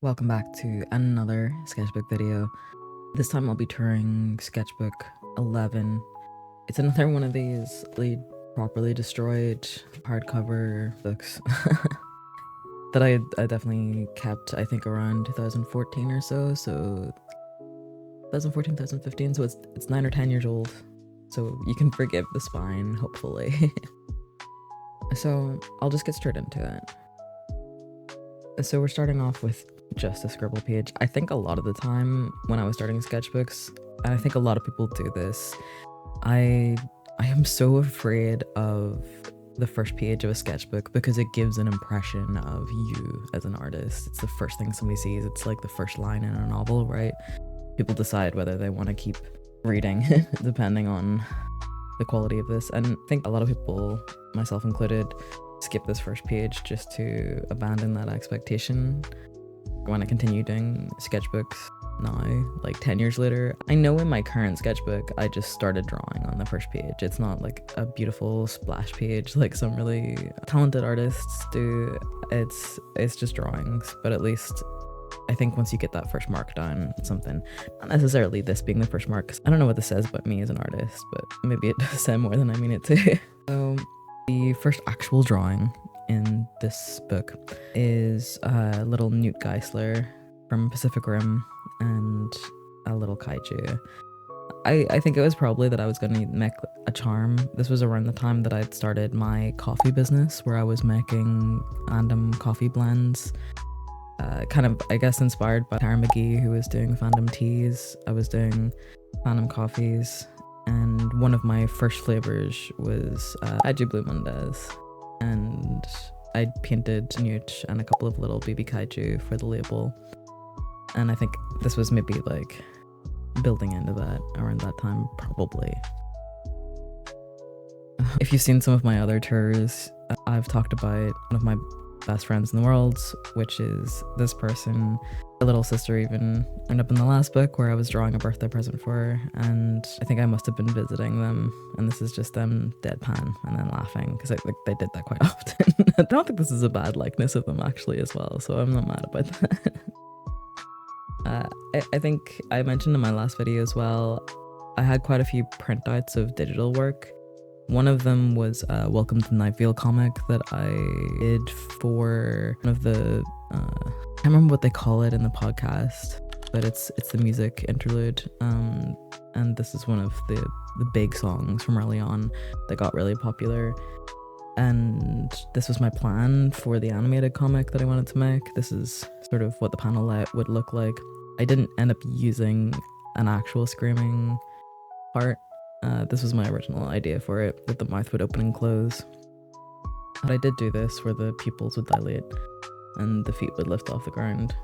Welcome back to another Sketchbook video. This time I'll be touring Sketchbook 11. It's another one of these properly destroyed hardcover books that I definitely kept, I think, around 2014 or so. So 2014, 2015, so it's 9 or 10 years old. So you can forgive the spine, hopefully. So I'll just get straight into it. So we're starting off with just a scribble page. I think a lot of the time when I was starting sketchbooks, and I think a lot of people do this, I am so afraid of the first page of a sketchbook because it gives an impression of you as an artist. It's the first thing somebody sees. It's like the first line in a novel, right? People decide whether they want to keep reading depending on the quality of this. And I think a lot of people, myself included, skip this first page just to abandon that expectation. When I continue doing sketchbooks now, like 10 years later, I know in my current sketchbook I just started drawing on the first page. It's not like a beautiful splash page like some really talented artists do. It's just drawings, but at least I think once you get that first mark down, something, not necessarily this being the first mark, because I don't know what this says about me as an artist, but maybe it does say more than I mean it to. So the first actual drawing in this book is a little Newt Geisler from Pacific Rim and a little kaiju. I think it was probably that I was going to make a charm. This was around the time that I'd started my coffee business where I was making random coffee blends. Kind of, I guess, inspired by Tara McGee, who was doing Fandom Teas. I was doing Fandom Coffees. And one of my first flavors was Kaiju Blue Mondays. And I painted Newt and a couple of little baby kaiju for the label. And I think this was maybe like building into that around that time, probably. If you've seen some of my other tours, I've talked about one of my best friends in the world, which is this person. Her little sister even ended up in the last book where I was drawing a birthday present for her, and I think I must have been visiting them, and this is just them deadpan and then laughing, because they did that quite often. I don't think this is a bad likeness of them actually as well, so I'm not mad about that. I think I mentioned in my last video as well, I had quite a few printouts of digital work. One of them was a Welcome to Night Vale comic that I did for one of the, I can't remember what they call it in the podcast, but it's the music interlude. And this is one of the big songs from early on that got really popular. And this was my plan for the animated comic that I wanted to make. This is sort of what the panel layout would look like. I didn't end up using an actual screaming part. This was my original idea for it, that the mouth would open and close. But I did do this where the pupils would dilate and the feet would lift off the ground.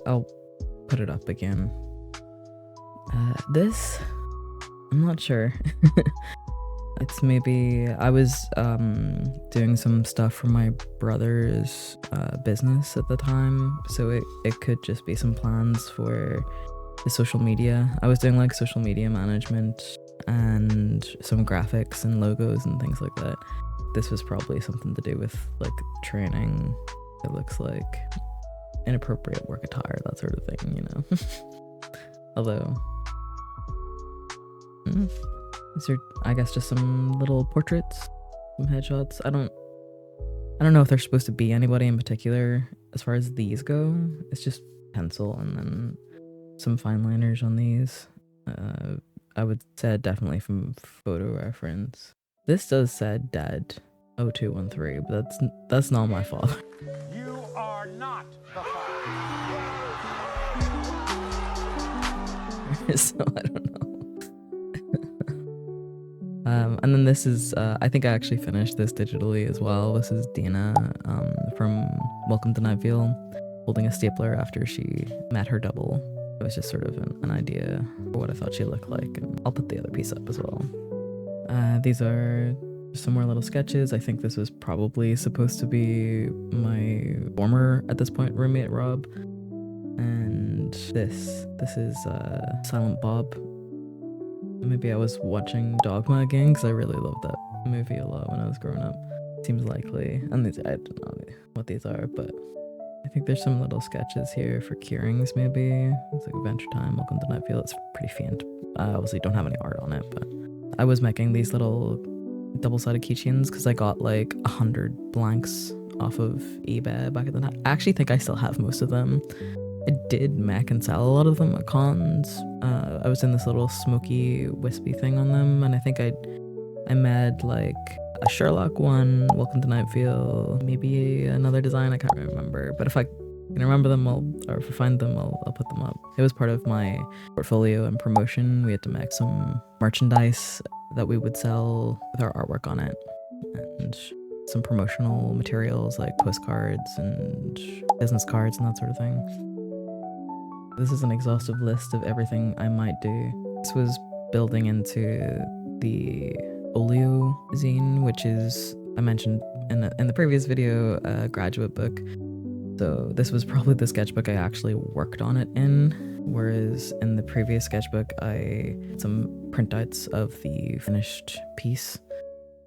I'll put it up again. This, I'm not sure. It's maybe, I was doing some stuff for my brother's business at the time, so it could just be some plans for the social media. I was doing like social media management and some graphics and logos and things like that. This was probably something to do with like training. It looks like inappropriate work attire, that sort of thing, you know. Although, these are, I guess, just some little portraits, some headshots. I don't know if they're supposed to be anybody in particular as far as these go. It's just pencil and then some fine liners on these. I would say definitely from photo reference. This does say Dad 0213, but that's not my father. You are not the father. So I don't know. And then this is, I think I actually finished this digitally as well. This is Dina from Welcome to Night Vale holding a stapler after she met her double. It was just sort of an idea for what I thought she looked like, and I'll put the other piece up as well. These are some more little sketches. I think this was probably supposed to be my former, at this point, roommate Rob. And this is Silent Bob. Maybe I was watching Dogma again because I really loved that movie a lot when I was growing up. Seems likely. And these, I don't know what these are, but I think there's some little sketches here for Keurings maybe. It's like Adventure Time, Welcome to Night Vale. It's pretty faint. I obviously don't have any art on it, but I was making these little double-sided keychains because I got like 100 blanks off of eBay back at the time. I actually think I still have most of them. I did make and sell a lot of them at cons. I was in this little smoky wispy thing on them, and I think I made like a Sherlock one, Welcome to Night Vale, maybe another design, I can't remember. But if I can remember them, or if I find them, I'll put them up. It was part of my portfolio and promotion. We had to make some merchandise that we would sell with our artwork on it, and some promotional materials like postcards and business cards and that sort of thing. This is an exhaustive list of everything I might do. This was building into the Olio zine, which is, I mentioned in the previous video, a graduate book. So this was probably the sketchbook I actually worked on it in, whereas in the previous sketchbook I had some printouts of the finished piece,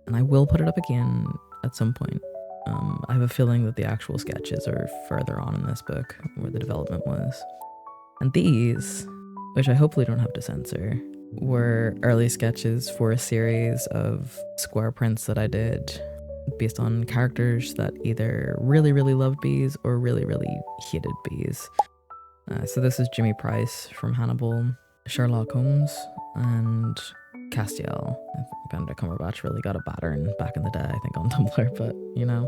and I will put it up again at some point. I have a feeling that the actual sketches are further on in this book where the development was. And these, which I hopefully don't have to censor, were early sketches for a series of square prints that I did based on characters that either really, really loved bees or really, really hated bees. So this is Jimmy Price from Hannibal, Sherlock Holmes, and Castiel. Benedict Cumberbatch really got a battering back in the day, I think, on Tumblr, but, you know,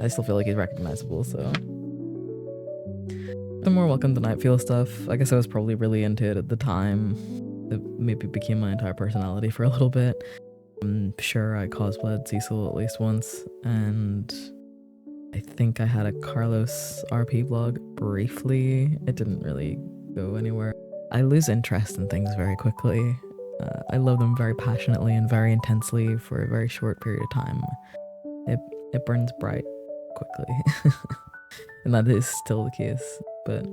I still feel like he's recognizable, so. The more Welcome to Night Vale stuff, I guess I was probably really into it at the time. It maybe became my entire personality for a little bit. I'm sure I cosplayed Cecil at least once, and I think I had a Carlos RP blog briefly. It didn't really go anywhere. I lose interest in things very quickly. I love them very passionately and very intensely for a very short period of time. It burns bright quickly. And that is still the case, but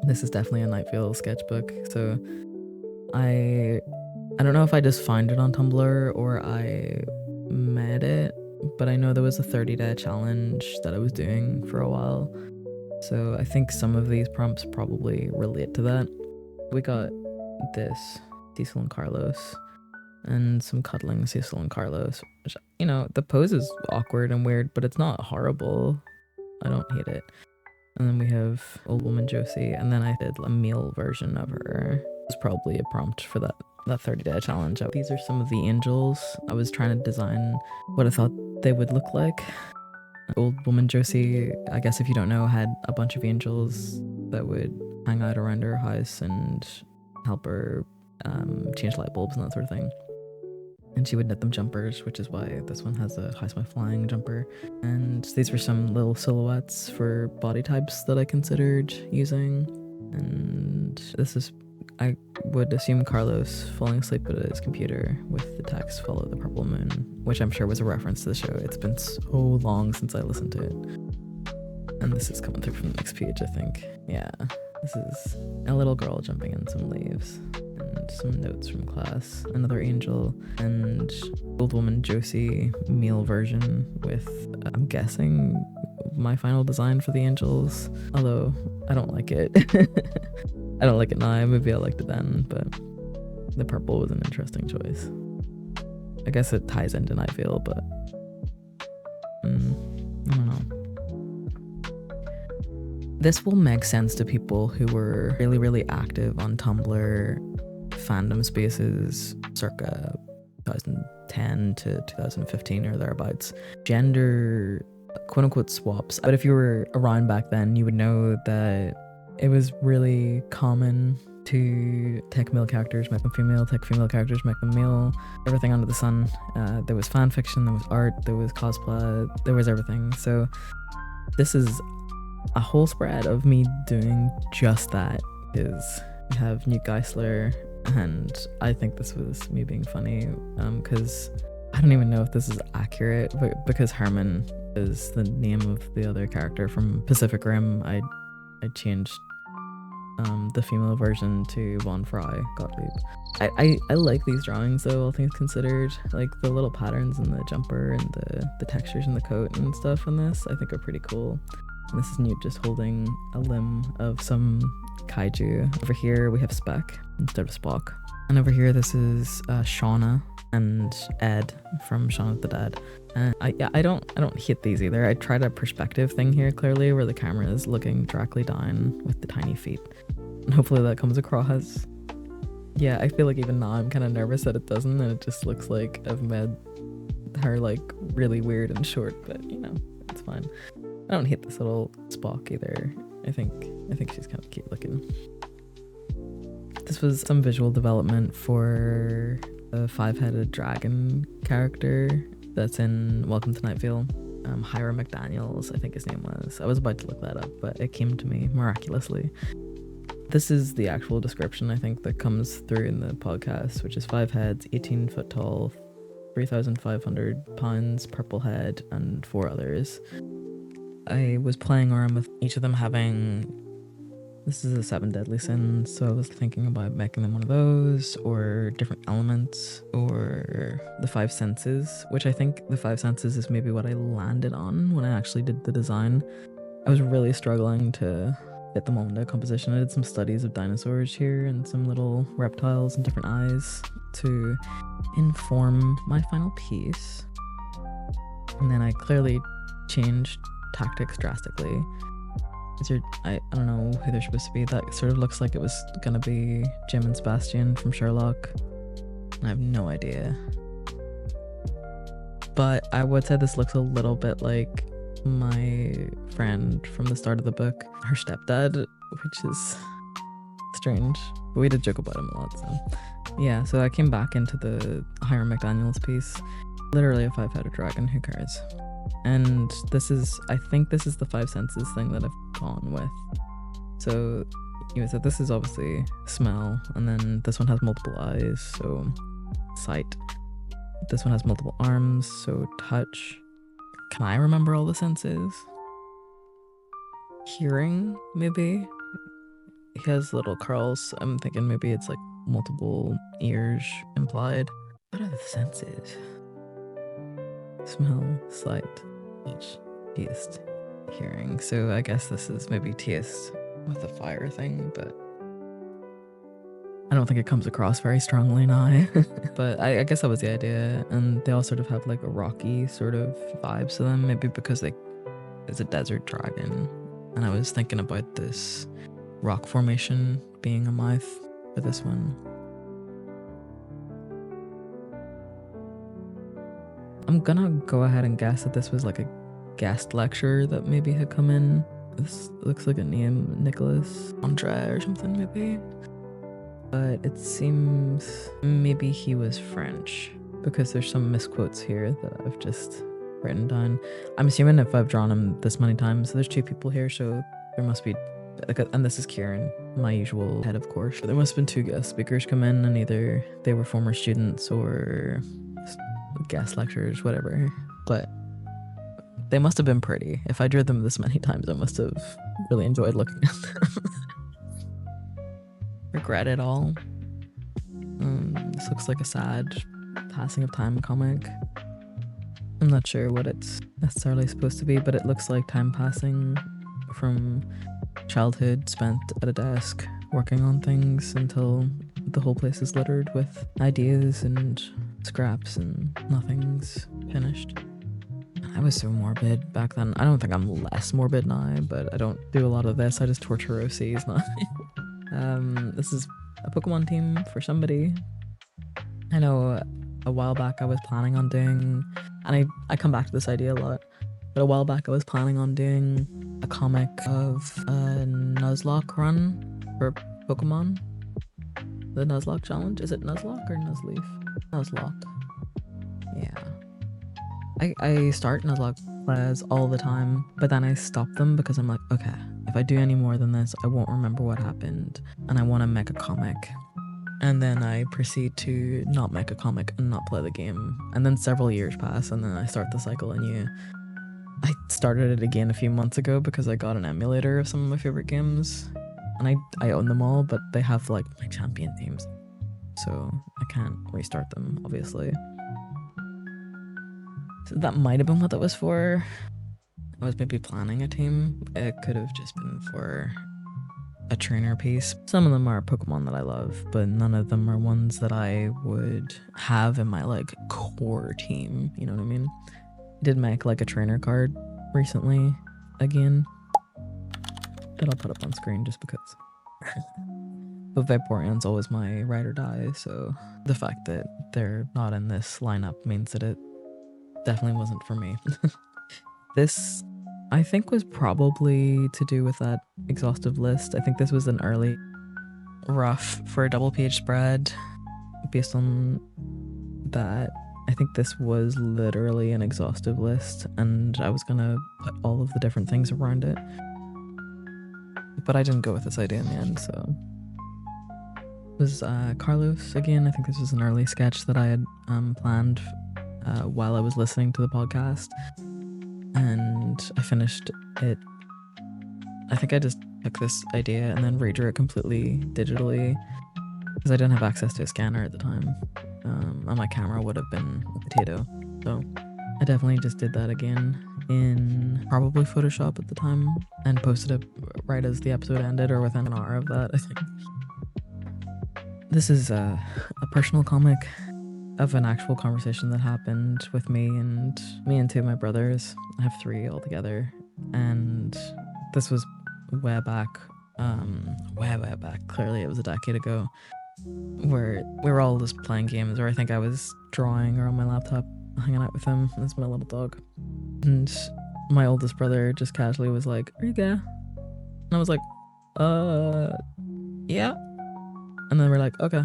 this is definitely a Night Vale sketchbook. So I don't know if I just found it on Tumblr or I made it, but I know there was a 30-day challenge that I was doing for a while. So I think some of these prompts probably relate to that. We got this, Cecil and Carlos, and some cuddling Cecil and Carlos, which, you know, the pose is awkward and weird, but it's not horrible. I don't hate it. And then we have Old Woman Josie, and then I did a meal version of her. It was probably a prompt for that 30-day challenge. These are some of the angels. I was trying to design what I thought they would look like. Old Woman Josie, I guess if you don't know, had a bunch of angels that would hang out around her house and help her change light bulbs and that sort of thing. And she would knit them jumpers, which is why this one has a How's My Flying jumper. And these were some little silhouettes for body types that I considered using. And this is, I would assume, Carlos falling asleep at his computer with the text "Follow the Purple Moon," which I'm sure was a reference to the show. It's been so long since I listened to it. And this is coming through from the next page, I think. Yeah, this is a little girl jumping in some leaves. And some notes from class, another angel, and Old Woman Josie meal version with, I'm guessing, my final design for the angels, although I don't like it. I don't like it now, maybe I liked it then, but the purple was an interesting choice. I guess it ties into Night Vale, but I don't know. This will make sense to people who were really, really active on Tumblr fandom spaces circa 2010 to 2015 or thereabouts. Gender quote-unquote swaps. But if you were around back then, you would know that it was really common to take male characters, make them female, take female characters, make them male, everything under the sun. There was fan fiction, there was art, there was cosplay, there was everything. So this is a whole spread of me doing just that. Is we have Newt Geisler, and I think this was me being funny because I don't even know if this is accurate, but because Herman is the name of the other character from Pacific Rim, I changed the female version to Von Fry Gottlieb. I like these drawings though, all things considered. Like the little patterns in the jumper and the textures in the coat and stuff in this I think are pretty cool. And this is Newt just holding a limb of some kaiju. Over here we have Spec instead of Spock. And over here this is Shauna and Ed from Shaun of the Dead. And I don't hate these either. I tried a perspective thing here clearly where the camera is looking directly down with the tiny feet. And hopefully that comes across. Yeah, I feel like even now I'm kind of nervous that it doesn't, and it just looks like I've made her like really weird and short, but you know, it's fine. I don't hate this little Spock either. I think she's kind of cute looking. This was some visual development for the five-headed dragon character that's in Welcome to Night Vale. Hiram McDaniels, I think his name was. I was about to look that up, but it came to me miraculously. This is the actual description, I think, that comes through in the podcast, which is 5 heads, 18 foot tall, 3,500 pounds, purple head, and 4 others. I was playing around with each of them having... This is the 7 deadly sins, so I was thinking about making them one of those, or different elements, or the 5 senses, which I think the 5 senses is maybe what I landed on when I actually did the design. I was really struggling to fit them all into a composition. I did some studies of dinosaurs here and some little reptiles and different eyes to inform my final piece. And then I clearly changed tactics drastically. I don't know who they're supposed to be. That sort of looks like it was gonna be Jim and Sebastian from Sherlock. I have no idea. But I would say this looks a little bit like my friend from the start of the book, her stepdad, which is strange. But we did joke about him a lot, so yeah. So I came back into the Hiram McDaniels piece. Literally a 5-headed dragon, who cares? And I think this is the 5 senses thing that I've gone with. So, so this is obviously smell, and then this one has multiple eyes, so sight. This one has multiple arms, so touch. Can I remember all the senses? Hearing, maybe? He has little curls, so I'm thinking maybe it's like multiple ears implied. What are the senses? Smell, sight, touch, taste, hearing. So I guess this is maybe taste with the fire thing, but I don't think it comes across very strongly now. But I guess that was the idea. And they all sort of have like a rocky sort of vibes to them, maybe because it's a desert dragon. And I was thinking about this rock formation being a mouth for this one. I'm gonna go ahead and guess that this was like a guest lecturer that maybe had come in. This looks like a name, Nicholas Andre or something maybe. But it seems maybe he was French, because there's some misquotes here that I've just written down. I'm assuming if I've drawn him this many times, so there's 2 people here, so there must be, and this is Kieran, my usual head of course. But there must have been 2 guest speakers come in, and either they were former students or guest lecturers, whatever. But they must have been pretty. If I drew them this many times, I must have really enjoyed looking at them. Regret it all. This looks like a sad passing of time comic. I'm not sure what it's necessarily supposed to be, but it looks like time passing from childhood spent at a desk working on things until the whole place is littered with ideas and scraps and nothing's finished. I was so morbid back then. I don't think I'm less morbid now, but I don't do a lot of this. I just torture OCs now. This is a Pokemon team for somebody. I know a while back I was planning on doing, and I come back to this idea a lot, but a while back I was planning on doing a comic of a Nuzlocke run for Pokemon. The Nuzlocke challenge. Is it Nuzlocke or Nuzleaf? Nuzlocke. Yeah. I start Nuzlocke plays all the time, but then I stop them because I'm like, okay, if I do any more than this, I won't remember what happened, and I want to make a comic. And then I proceed to not make a comic and not play the game. And then several years pass, and then I start the cycle anew. I started it again a few months ago because I got an emulator of some of my favorite games. And I own them all, but they have like my champion teams. So I can't restart them, obviously. So that might have been what that was for. I was maybe planning a team. It could have just been for a trainer piece. Some of them are Pokemon that I love, but none of them are ones that I would have in my like core team. You know what I mean? I did make like a trainer card recently again that I'll put up on screen just because. But Vaporeon's always my ride or die, so the fact that they're not in this lineup means that it definitely wasn't for me. This, I think, was probably to do with that exhaustive list. I think this was an early rough for a double page spread. Based on that, I think this was literally an exhaustive list, and I was gonna put all of the different things around it. But I didn't go with this idea in the end, so. It was Carlos again. I think this was an early sketch that I had planned while I was listening to the podcast. And I finished it. I think I just took this idea and then redrew it completely digitally because I didn't have access to a scanner at the time. And my camera would have been a potato. So I definitely just did that again in probably Photoshop at the time and posted it right as the episode ended or within an hour of that, I think. This is a personal comic of an actual conversation that happened with me and two of my brothers. I have 3 altogether, and this was way back. Clearly, it was a decade ago, where we were all just playing games, or I think I was drawing or on my laptop, hanging out with him. That's my little dog, and my oldest brother just casually was like, "Are you gay?" And I was like, yeah." And then we're like, "Okay."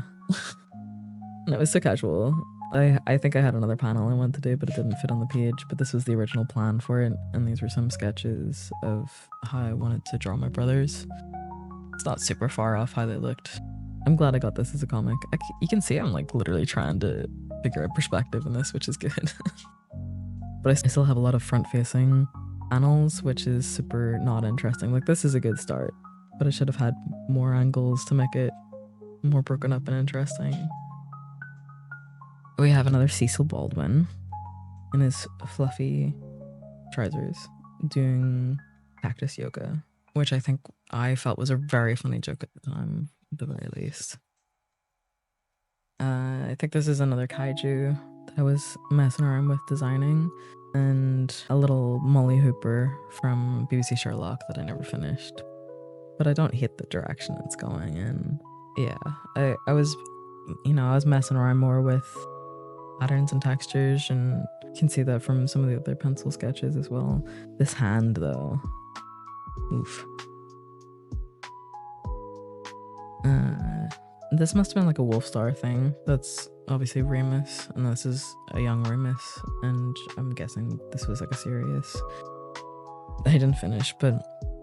And it was so casual. I think I had another panel I wanted to do, but it didn't fit on the page. But this was the original plan for it, and these were some sketches of how I wanted to draw my brothers. It's not super far off how they looked. I'm glad I got this as a comic. You can see I'm like literally trying to figure out perspective in this, which is good. But I still have a lot of front-facing panels, which is super not interesting. Like, this is a good start, but I should have had more angles to make it more broken up and interesting. We have another Cecil Baldwin in his fluffy trousers doing cactus yoga, which I think I felt was a very funny joke at the time, at the very least. I think this is another kaiju that I was messing around with designing, and a little Molly Hooper from BBC Sherlock that I never finished. But I don't hate the direction it's going in. Yeah, I was messing around more with patterns and textures, and you can see that from some of the other pencil sketches as well. This hand though, oof. This must have been like a Wolfstar thing. That's obviously Remus, and this is a young Remus, and I'm guessing this was like a serious. I didn't finish, but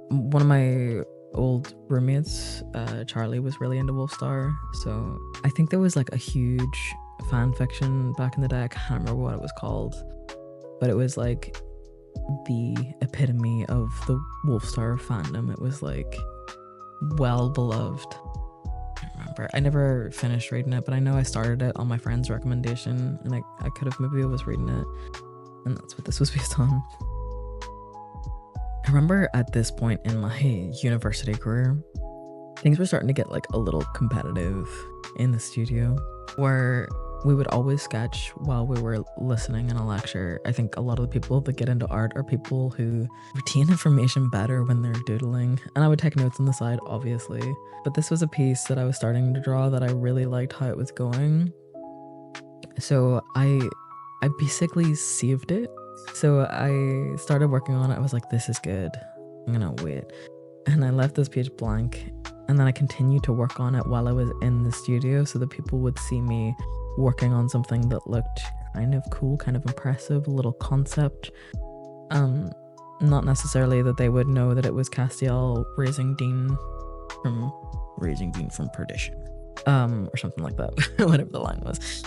one of my old roommates, Charlie, was really into Wolfstar, so I think there was like a huge fan fiction back in the day. I can't remember what it was called, but it was like the epitome of the Wolfstar fandom. It was like well beloved. I never finished reading it, but I know I started it on my friend's recommendation, and I could have maybe I was reading it, and that's what this was based on. I remember at this point in my university career, things were starting to get like a little competitive in the studio, where we would always sketch while we were listening in a lecture. I think a lot of the people that get into art are people who retain information better when they're doodling. And I would take notes on the side, obviously. But this was a piece that I was starting to draw that I really liked how it was going. So I basically saved it. So I started working on it. I was like, this is good. I'm gonna wait. And I left this page blank. And then I continued to work on it while I was in the studio so that people would see me working on something that looked kind of cool, kind of impressive, a little concept. Not necessarily that they would know that it was Castiel raising Dean from perdition, or something like that. Whatever the line was.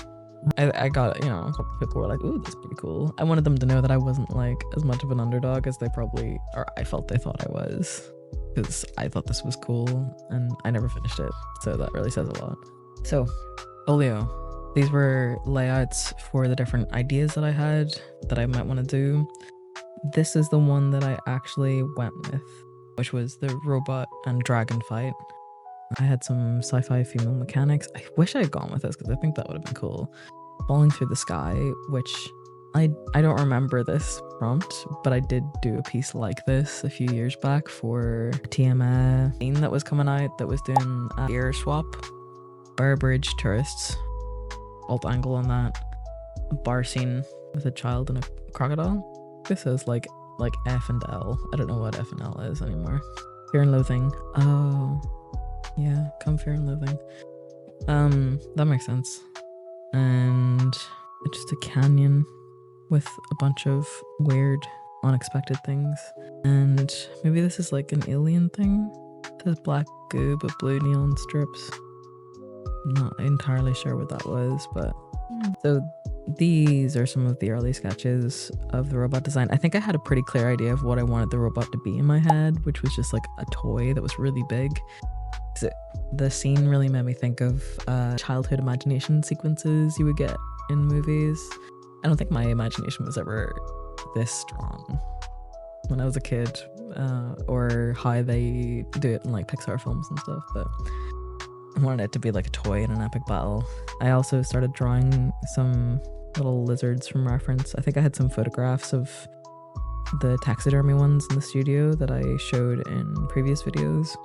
I got, a couple people were like, ooh, that's pretty cool. I wanted them to know that I wasn't like as much of an underdog as they probably, or I felt they thought I was, because I thought this was cool and I never finished it. So that really says a lot. So, Olio. These were layouts for the different ideas that I had that I might want to do. this is the one that I actually went with, which was the robot and dragon fight. I had some sci-fi female mechanics. I wish I had gone with this because I think that would have been cool. Falling Through the Sky, which I don't remember this prompt, but I did do a piece like this a few years back for TMA scene that was coming out that was doing a ear swap. Bar Bridge tourists, alt angle on that. A bar scene with a child and a crocodile. This is like F and L. I don't know what F and L is anymore. Fear and Loathing. Oh, yeah, come Fear and Loathing. That makes sense. And just a canyon with a bunch of weird, unexpected things. And maybe this is like an alien thing. It says black goo but blue neon strips. Not entirely sure what that was, but so these are some of the early sketches of the robot design. I think I had a pretty clear idea of what I wanted the robot to be in my head, which was just like a toy that was really big. The scene really made me think of childhood imagination sequences you would get in movies. I don't think my imagination was ever this strong when I was a kid, or how they do it in like Pixar films and stuff, but I wanted it to be like a toy in an epic battle. I also started drawing some little lizards from reference. I think I had some photographs of the taxidermy ones in the studio that I showed in previous videos.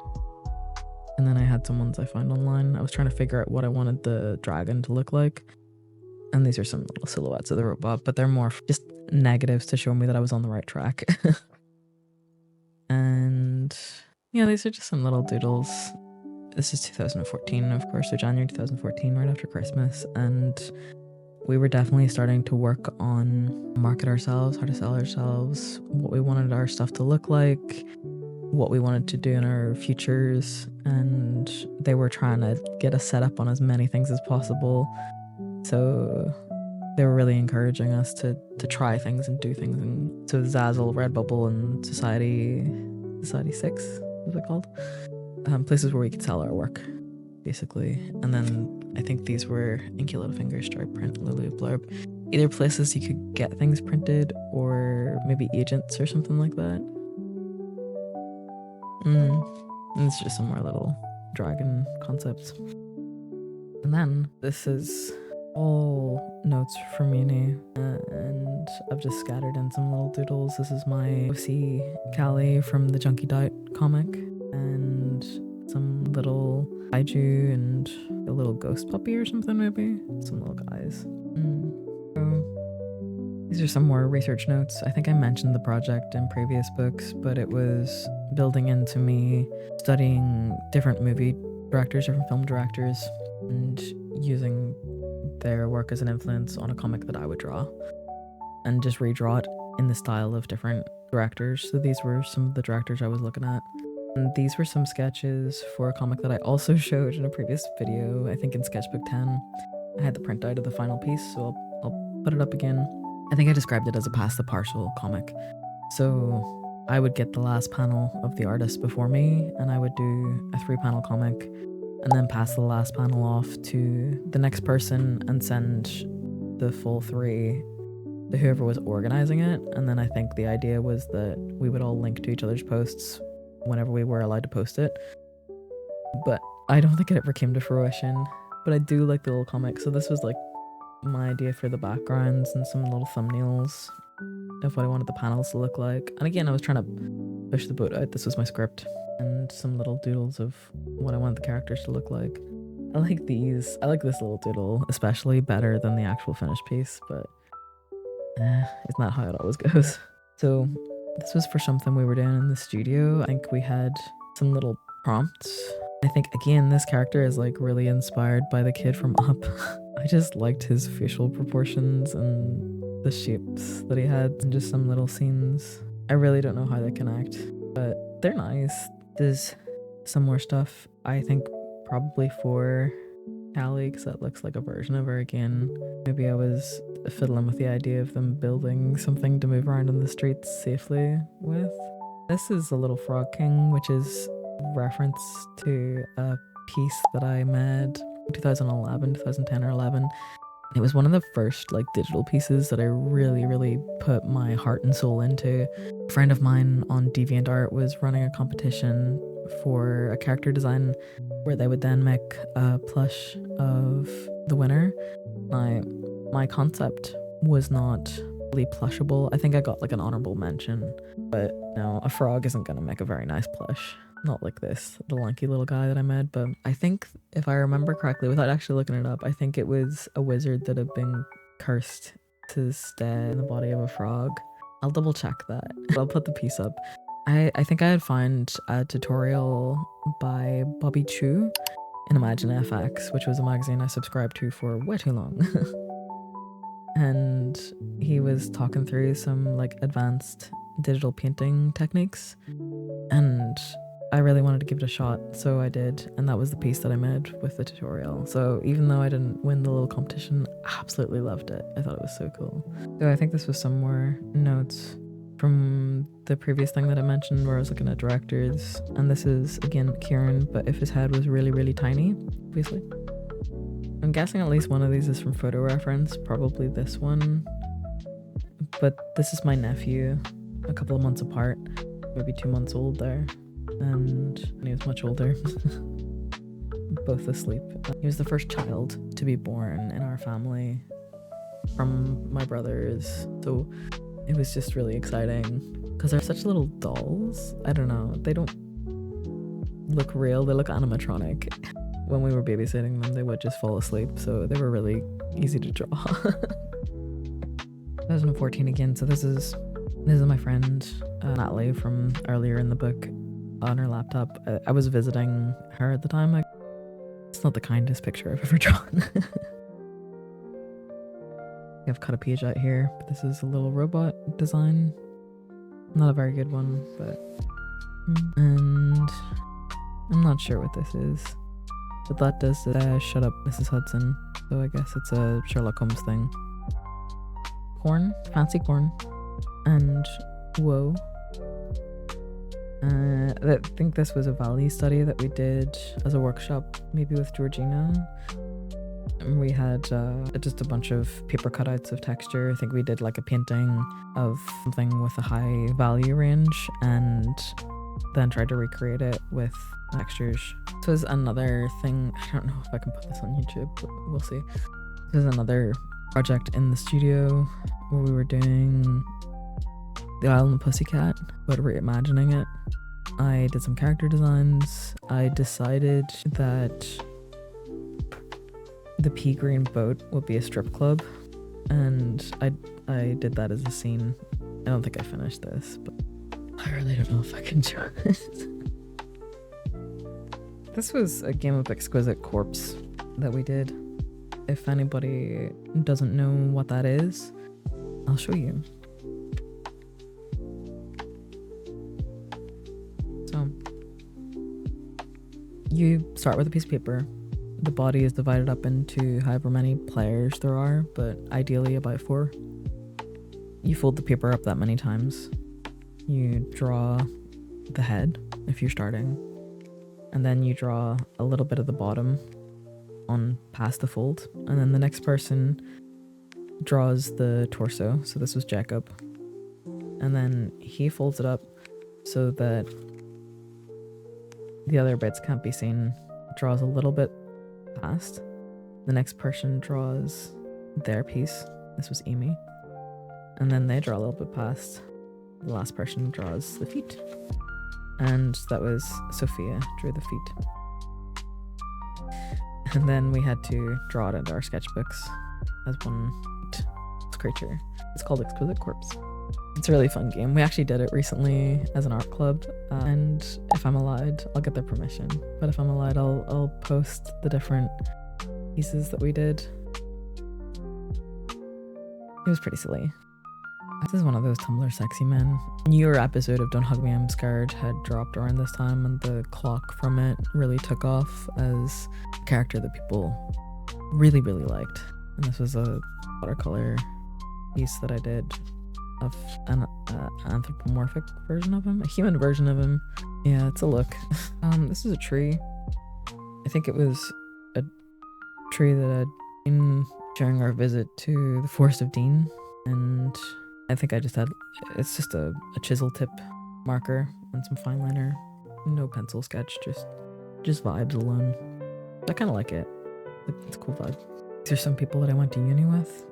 And then I had some ones I found online. I was trying to figure out what I wanted the dragon to look like. And these are some little silhouettes of the robot, but they're more just negatives to show me that I was on the right track. And yeah, these are just some little doodles. This is 2014, of course, so January 2014, right after Christmas. And we were definitely starting to work on market ourselves, how to sell ourselves, what we wanted our stuff to look like, what we wanted to do in our futures. And they were trying to get us set up on as many things as possible. So they were really encouraging us to try things and do things. And so Zazzle, Redbubble, and Society 6, what's it called? Places where we could sell our work, basically. And then I think these were Inky Littlefinger, Stripe Print, Lulu, Blurb. Either places you could get things printed or maybe agents or something like that. And it's just some more little dragon concepts. And then this is all notes from uni, and I've just scattered in some little doodles. This is my OC Callie from the Junkie Doubt comic, and some little kaiju and a little ghost puppy or something, maybe. Some little guys. So these are some more research notes. I think I mentioned the project in previous books, but it was building into me studying different movie directors, different film directors, and using their work as an influence on a comic that I would draw, and just redraw it in the style of different directors. So these were some of the directors I was looking at. And these were some sketches for a comic that I also showed in a previous video, I think in Sketchbook 10. I had the printout of the final piece, so I'll put it up again. I think I described it as a pass the parcel comic. So I would get the last panel of the artist before me, and I would do a 3-panel comic, and then pass the last panel off to the next person and send the full 3 to whoever was organizing it. And then I think the idea was that we would all link to each other's posts whenever we were allowed to post it. But I don't think it ever came to fruition. But I do like the little comic. So this was like my idea for the backgrounds and some little thumbnails of what I wanted the panels to look like. And again, I was trying to push the boat out. This was my script. And some little doodles of what I wanted the characters to look like. I like these. I like this little doodle especially better than the actual finished piece, but it's not how it always goes. So this was for something we were doing in the studio. I think we had some little prompts. I think, again, this character is like really inspired by the kid from Up. I just liked his facial proportions and the shapes that he had, and just some little scenes. I really don't know how they connect, but they're nice. There's some more stuff, I think, probably for Callie, because that looks like a version of her again. Maybe I was fiddling with the idea of them building something to move around in the streets safely with. This is a little Frog King, which is reference to a piece that I made in 2011, 2010 or 11. It was one of the first like digital pieces that I really put my heart and soul into. A friend of mine on DeviantArt was running a competition for a character design where they would then make a plush of the winner. My concept was not really plushable. I think I got like an honorable mention, but no, a frog isn't gonna make a very nice plush. Not like this, the lanky little guy that I made, but I think if I remember correctly, without actually looking it up, I think it was a wizard that had been cursed to stay in the body of a frog. I'll double check that. I'll put the piece up. I think I had found a tutorial by Bobby Chu in Imagine FX, which was a magazine I subscribed to for way too long. And he was talking through some like advanced digital painting techniques, and I really wanted to give it a shot, so I did, and that was the piece that I made with the tutorial. So even though I didn't win the little competition, I absolutely loved it. I thought it was so cool. So I think this was some more notes from the previous thing that I mentioned where I was looking at directors, and this is again Kieran, but if his head was really tiny, obviously. I'm guessing at least one of these is from photo reference, probably this one, but this is my nephew, a couple of months apart, maybe 2 months old there, and he was much older. Both asleep. He was the first child to be born in our family from my brothers, so it was just really exciting because they're such little dolls. I don't know, they don't look real, they look animatronic. When we were babysitting them, they would just fall asleep, so they were really easy to draw. 2014 again, so this is my friend Natalie from earlier in the book on her laptop. I was visiting her at the time. It's not the kindest picture I've ever drawn. I've cut a page out here, but this is a little robot design. Not a very good one, but... And I'm not sure what this is. But that does shut up Mrs. Hudson, so I guess it's a Sherlock Holmes thing. Corn, fancy corn, and whoa. I think this was a value study that we did as a workshop, maybe with Georgina. And we had just a bunch of paper cutouts of texture. I think we did like a painting of something with a high value range and then tried to recreate it with textures. This was another thing, I don't know if I can put this on YouTube, but we'll see. This is another project in the studio where we were doing The Isle and the Pussycat, but reimagining it. I did some character designs. I decided that the pea green boat would be a strip club, and I did that as a scene. I don't think I finished this, but I really don't know if I can do it. This was a game of Exquisite Corpse that we did. If anybody doesn't know what that is, I'll show you. So, you start with a piece of paper. The body is divided up into however many players there are, but ideally about 4. You fold the paper up that many times. You draw the head if you're starting, and then you draw a little bit of the bottom on past the fold, and then the next person draws the torso. So this was Jacob, and then he folds it up so that the other bits can't be seen, draws a little bit past. The next person draws their piece. This was Amy, and then they draw a little bit past. The last person draws the feet, and that was Sophia drew the feet. And then we had to draw it into our sketchbooks as one creature. It's called Exquisite Corpse. It's a really fun game. We actually did it recently as an art club, and if I'm allowed, I'll get their permission. But if I'm allowed, I'll post the different pieces that we did. It was pretty silly. This is one of those Tumblr sexy men. Newer episode of Don't Hug Me, I'm Scared had dropped around this time, and the clock from it really took off as a character that people really liked. And this was a watercolor piece that I did of an anthropomorphic version of him, a human version of him. Yeah, it's a look. This is a tree. I think it was a tree that had been during our visit to the Forest of Dean, and I think I just had, it's just a chisel tip marker and some fine liner, no pencil sketch, just vibes alone. I kind of like it. It's a cool vibe. These are some people that I went to uni with.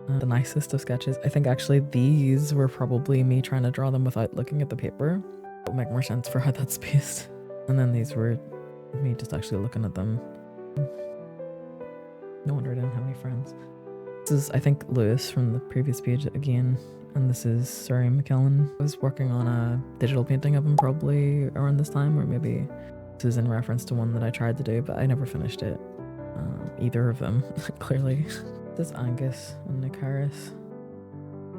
The nicest of sketches. I think actually these were probably me trying to draw them without looking at the paper. It would make more sense for how that's spaced. And then these were me just actually looking at them. No wonder I didn't have any friends. This is, I think, Lewis from the previous page again. And this is Surrey McKellen. I was working on a digital painting of him probably around this time, or maybe this is in reference to one that I tried to do, but I never finished it. Either of them, clearly. This is Angus and Nick Harris.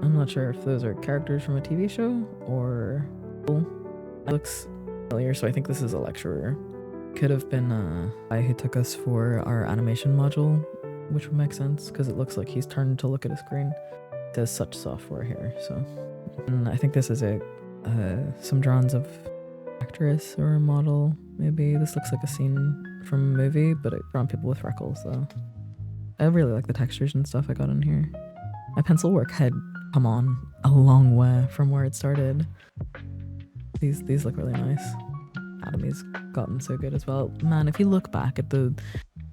I'm not sure if those are characters from a TV show or... It looks familiar, so I think this is a lecturer. Could have been a guy who took us for our animation module, which would make sense, because it looks like he's turned to look at a screen. It does such software here, so... And I think this is some drawings of actress or a model, maybe. This looks like a scene from a movie, but it drawn people with freckles, though. I really like the textures and stuff I got in here. My pencil work had come on a long way from where it started. These look really nice. Anatomy's gotten so good as well. Man, if you look back at the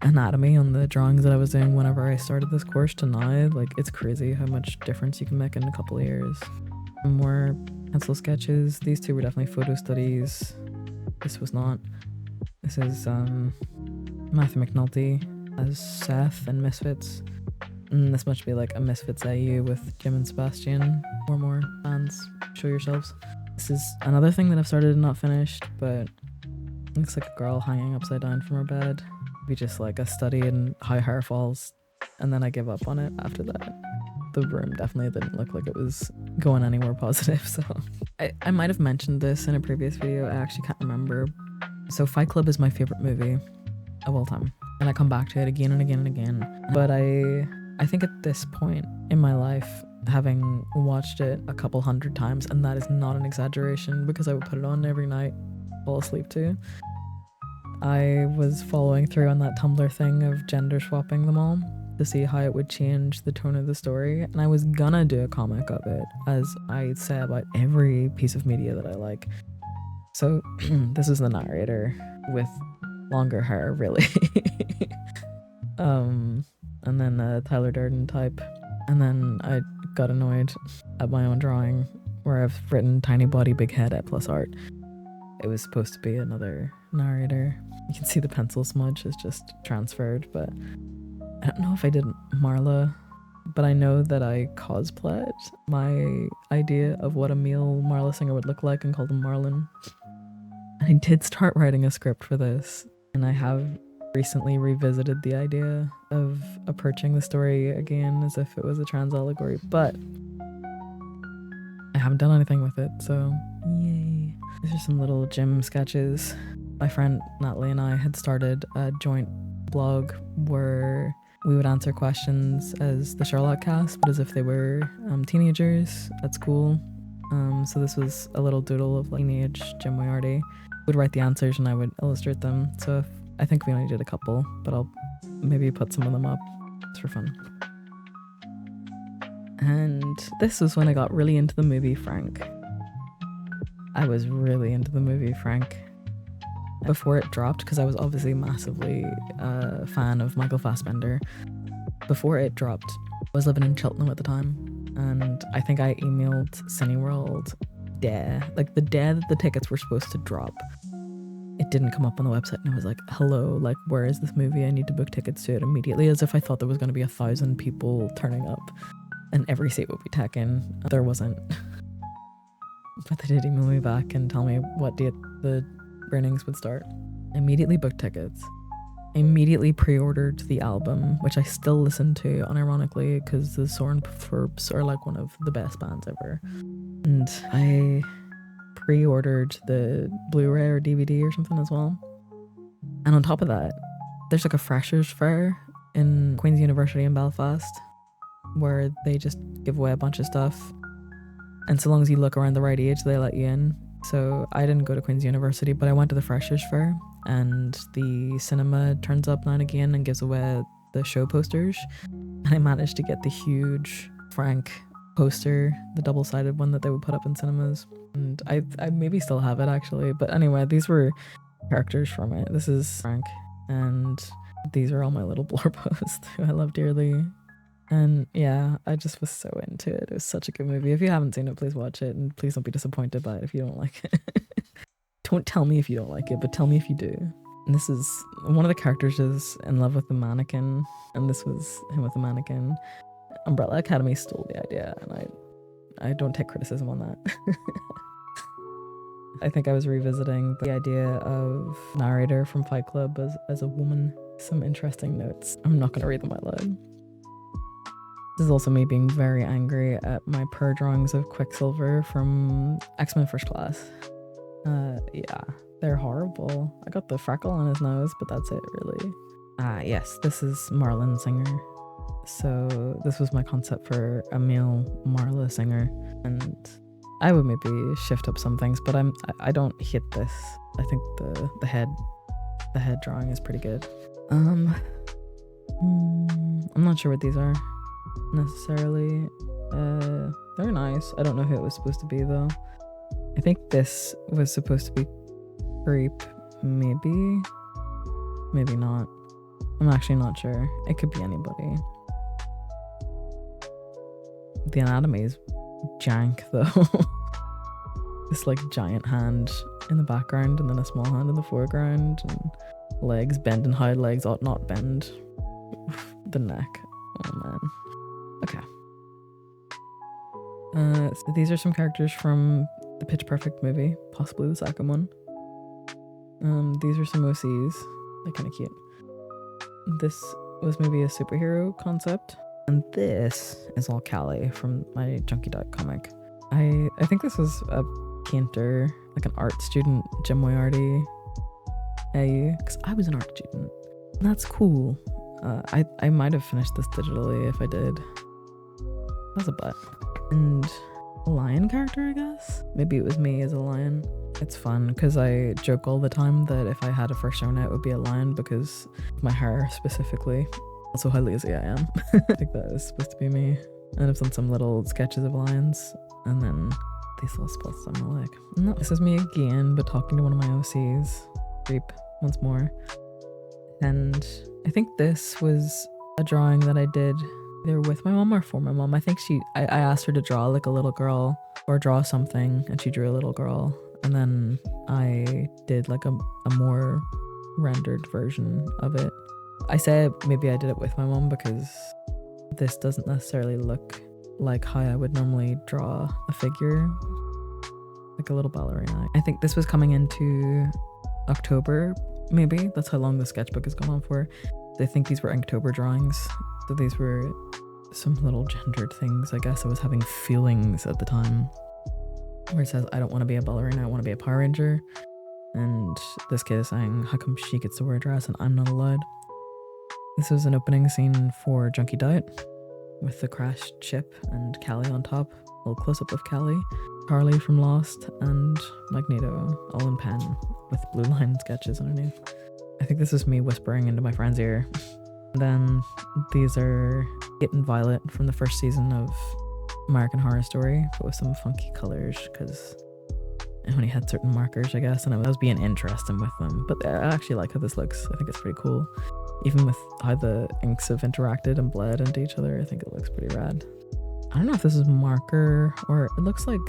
anatomy on the drawings that I was doing whenever I started this course to now, like, it's crazy how much difference you can make in a couple of years. More pencil sketches. These two were definitely photo studies. This was not. This is Matthew McNulty as Seth and Misfits. And this must be like a Misfits AU with Jim and Sebastian. Or more fans, show yourselves. This is another thing that I've started and not finished, but it looks like a girl hanging upside down from her bed. Be just like a study in how hair falls, and then I give up on it after that. The room definitely didn't look like it was going anywhere positive, so... I might have mentioned this in a previous video, I actually can't remember. So Fight Club is my favorite movie of all time, and I come back to it again and again and again. But I think at this point in my life, having watched it a couple hundred times, and that is not an exaggeration because I would put it on every night, fall asleep to, I was following through on that Tumblr thing of gender swapping them all to see how it would change the tone of the story, and I was gonna do a comic of it, as I say about every piece of media that I like. So this is the narrator with longer hair, really. And then Tyler Durden type, and then I got annoyed at my own drawing where I've written tiny body, big head at plus art. It was supposed to be another narrator. You can see the pencil smudge is just transferred, but I don't know if I did Marla, but I know that I cosplayed my idea of what a male Marla singer would look like and called him Marlon. I did start writing a script for this, and I have recently revisited the idea of approaching the story again as if it was a trans allegory, but I haven't done anything with it, so yay. These are some little gym sketches. My friend Natalie and I had started a joint blog where we would answer questions as the Sherlock cast, but as if they were teenagers at school. So this was a little doodle of like teenage Jim Moriarty. Would write the answers and I would illustrate them. So I think we only did a couple, but I'll maybe put some of them up just for fun. And this was when I got really into the movie Frank. I was really into the movie Frank before it dropped, because I was obviously massively a fan of Michael Fassbender. Before it dropped, I was living in Cheltenham at the time, and I think I emailed Cineworld the day that the tickets were supposed to drop. It didn't come up on the website, and I was like, hello, like, where is this movie? I need to book tickets to it immediately, as if I thought there was going to be 1,000 people turning up and every seat would be taken. There wasn't. But they did email me back and tell me what date the screenings would start. Immediately booked tickets. Immediately pre-ordered the album, which I still listen to unironically because the Soren Forbes are like one of the best bands ever. And I pre-ordered the Blu-ray or DVD or something as well. And on top of that, there's like a freshers fair in Queen's University in Belfast where they just give away a bunch of stuff. And so long as you look around the right age, they let you in. So I didn't go to Queen's University, but I went to the freshers fair, and the cinema turns up now and again and gives away the show posters. And I managed to get the huge Frank poster, the double-sided one that they would put up in cinemas. And I maybe still have it actually. But anyway, these were characters from it. This is Frank, and these are all my little blurb posts who I love dearly. And yeah, I just was so into it. It was such a good movie. If you haven't seen it, please watch it, and please don't be disappointed by it if you don't like it. Don't tell me if you don't like it, but tell me if you do. And this is one of the characters is in love with the mannequin, and this was him with the mannequin. Umbrella Academy stole the idea, and I don't take criticism on that. I think I was revisiting the idea of narrator from Fight Club as a woman. Some interesting notes. I'm not going to read them out loud. This is also me being very angry at my per drawings of Quicksilver from X-Men First Class. Yeah, they're horrible. I got the freckle on his nose, but that's it, really. Yes, this is Marlon Singer. So this was my concept for a male Marla Singer, and I would maybe shift up some things, but I don't hate this. I think the head drawing is pretty good. I'm not sure what these are necessarily. They're nice. I don't know who it was supposed to be though. I think this was supposed to be Creep, maybe not. I'm actually not sure. It could be anybody. The anatomy is jank though. This like giant hand in the background and then a small hand in the foreground, and legs, bend and hide legs ought not bend. The neck. Oh man. Okay. So these are some characters from the Pitch Perfect movie, possibly the second one. These are some OCs. They're kind of cute. This was maybe a superhero concept. And this is all Callie from my Junkie Dot comic. I think this was a painter, like an art student, Jim Moriarty. Because I was an art student. And that's cool. I might have finished this digitally if I did. That's a butt. And a lion character, I guess? Maybe it was me as a lion. It's fun because I joke all the time that if I had a first show it would be a lion because of my hair specifically. Also how lazy I am. I think that is supposed to be me. And I've done some little sketches of lions, and then these little spots on my leg. No, this is me again, but talking to one of my OCs. Creep, once more. And I think this was a drawing that I did either with my mom or for my mom. I think I asked her to draw like a little girl or draw something, and she drew a little girl. And then I did like a more rendered version of it. I say maybe I did it with my mom because this doesn't necessarily look like how I would normally draw a figure, like a little ballerina. I think this was coming into October, maybe. That's how long the sketchbook has gone on for. I think these were Inktober drawings. So these were some little gendered things. I guess I was having feelings at the time. Where it says, I don't want to be a ballerina, I want to be a Power Ranger. And this kid is saying, how come she gets to wear a dress and I'm not allowed? This was an opening scene for Junkie Diet with the crashed ship and Callie on top. A little close-up of Callie, Carly from Lost, and Magneto, all in pen with blue line sketches underneath. I think this is me whispering into my friend's ear. And then these are Kit and Violet from the first season of American Horror Story, but with some funky colors because I only had certain markers, I guess, and I was being interesting with them. But I actually like how this looks. I think it's pretty cool. Even with how the inks have interacted and bled into each other, I think it looks pretty rad. I don't know if this is marker or it looks like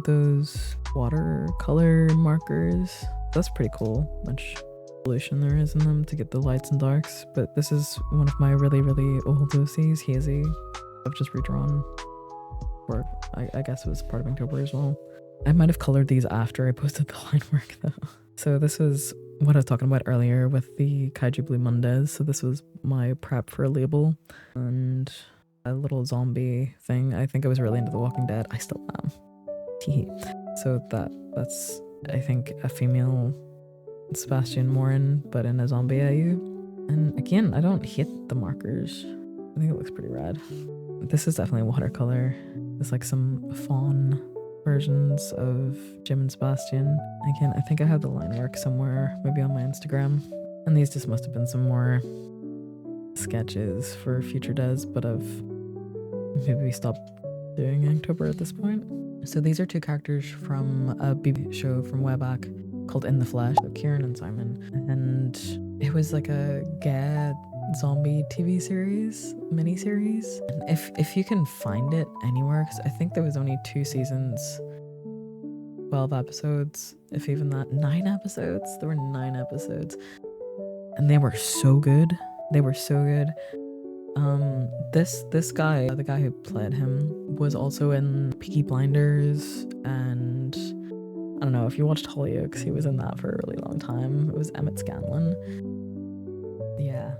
those watercolor markers. That's pretty cool. Much pollution there is in them to get the lights and darks. But this is one of my really, really old OCs, Hazy. I've just redrawn. Or I guess it was part of Inktober as well. I might have colored these after I posted the line work though. So this was what I was talking about earlier with the Kaiju Blue Mondays. So this was my prep for a label and a little zombie thing. I think I was really into The Walking Dead. I still am. So that's I think a female Sebastian Morin, but in a zombie AU. And again, I don't hate the markers. I think it looks pretty rad. This is definitely watercolor. It's like some fawn versions of Jim and Sebastian. Again, I think I have the line work somewhere, maybe on my Instagram. And these just must have been some more sketches for future des, but I've maybe stopped doing Inktober at this point. So these are two characters from a BBC show from way back called In the Flesh, so Kieran and Simon, and it was like a gay zombie TV series, mini-series. And if you can find it anywhere, because I think there was only 2 seasons, 12 episodes, if even that. 9 episodes. There were 9 episodes, and they were so good. They were so good. This guy, the guy who played him, was also in Peaky Blinders, and I don't know if you watched Hollyoaks, he was in that for a really long time. It was Emmett Scanlon. Yeah.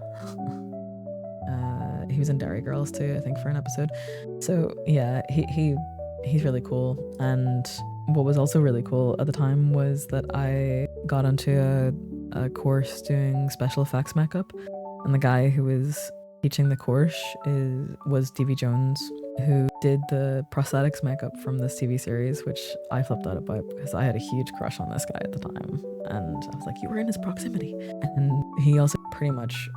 He was in Dairy Girls too, I think, for an episode. So yeah, he's really cool. And what was also really cool at the time was that I got onto a course doing special effects makeup, and the guy who was teaching the course was Davy Jones, who did the prosthetics makeup from this TV series, which I flipped out about because I had a huge crush on this guy at the time, and I was like, you were in his proximity. And he also pretty much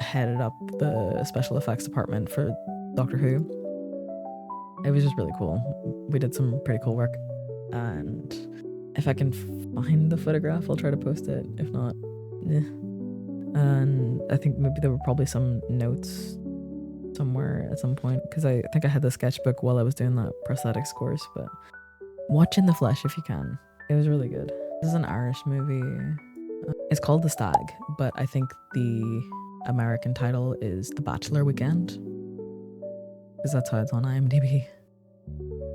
headed up the special effects department for Doctor Who. It was just really cool. We did some pretty cool work, and if I can find the photograph, I'll try to post it. If not, and I think maybe there were probably some notes somewhere at some point, because I think I had the sketchbook while I was doing that prosthetics course. But watch In the Flesh if you can. It was really good. This is an Irish movie. It's called The Stag, but I think the American title is The Bachelor Weekend, because that's how it's on IMDb.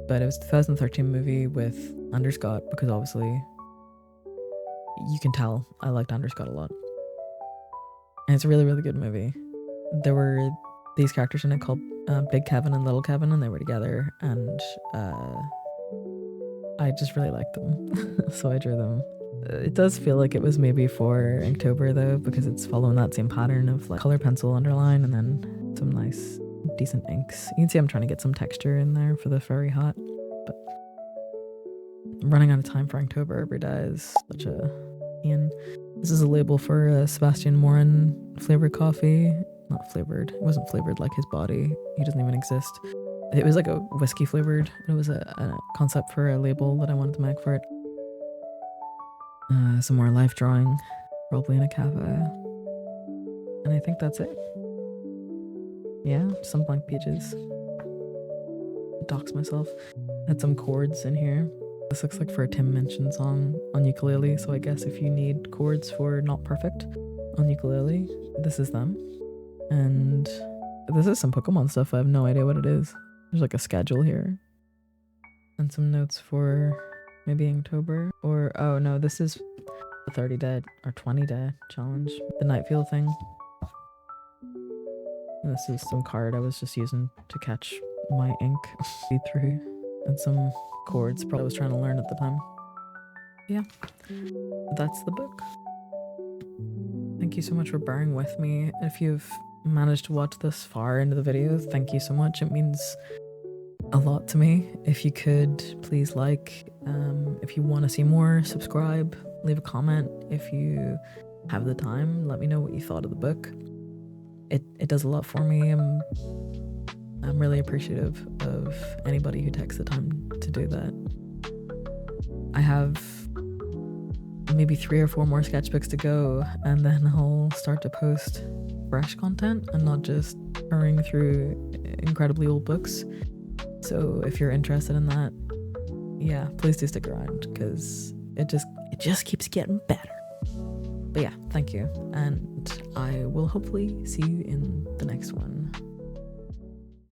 But it was a 2013 movie with Andrew Scott, because obviously you can tell I liked Andrew Scott a lot. And it's a really, really good movie. There were these characters in it called Big Kevin and Little Kevin, and they were together, and I just really liked them. So I drew them. It does feel like it was maybe for Inktober though, because it's following that same pattern of like color pencil underline and then some nice decent inks. You can see I'm trying to get some texture in there for the furry hat, but I'm running out of time for Inktober. Every day is such a pain. This is a label for Sebastian Morin flavored coffee. Not flavored. It wasn't flavored like his body. He doesn't even exist. It was like a whiskey flavored. It was a concept for a label that I wanted to make for it. Some more life drawing, probably in a cafe. And I think that's it. Yeah, some blank pages. Dox myself. Had some chords in here. This looks like for a Tim Minchin song on ukulele, so I guess if you need chords for Not Perfect on ukulele, this is them. And this is some Pokemon stuff. I have no idea what it is. There's like a schedule here. And some notes for maybe Inktober. Or, oh no, this is the 30-day or 20-day challenge. The Nightfield thing. And this is some card I was just using to catch my ink feed through. And some chords probably I was trying to learn at the time. Yeah, that's the book. Thank you so much for bearing with me. If you've managed to watch this far into the video, thank you so much. It means a lot to me. If you could please like, if you want to see more, subscribe, leave a comment. If you have the time, let me know what you thought of the book. It does a lot for me. I'm really appreciative of anybody who takes the time to do that. I have maybe 3 or 4 more sketchbooks to go, and then I'll start to post fresh content and not just hurrying through incredibly old books. So if you're interested in that, yeah, please do stick around, because it just keeps getting better. But yeah, thank you, and I will hopefully see you in the next one.